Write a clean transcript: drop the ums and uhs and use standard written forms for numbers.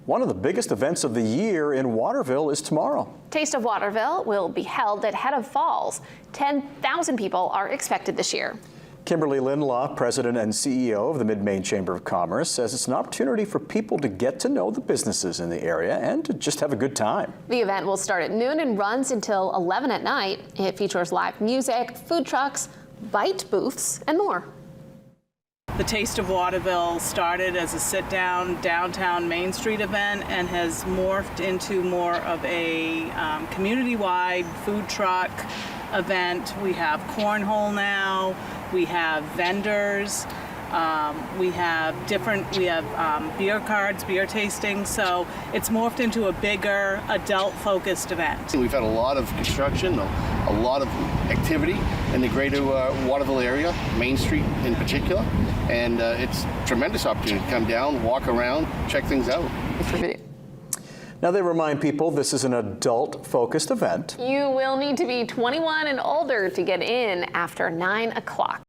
One of the biggest events of the year in Waterville is tomorrow. Taste of Waterville will be held at Head of Falls. 10,000 people are expected this year. Kimberly Lindlaw, President and CEO of the Mid-Maine Chamber of Commerce, says it's an opportunity for people to get to know the businesses in the area and to just have a good time. The event will start at noon and runs until 11 at night. It features live music, food trucks, bite booths, and more. The Taste of Waterville started as a sit-down downtown Main Street event and has morphed into more of a community-wide food truck event. We have cornhole now, we have vendors, we have beer cards, beer tasting, so it's morphed into a bigger adult-focused event. We've had a lot of construction, a lot of activity in the greater Waterville area, Main Street in particular, and it's a tremendous opportunity to come down, walk around, check things out. Now, they remind people this is an adult-focused event. You will need to be 21 and older to get in after 9 o'clock.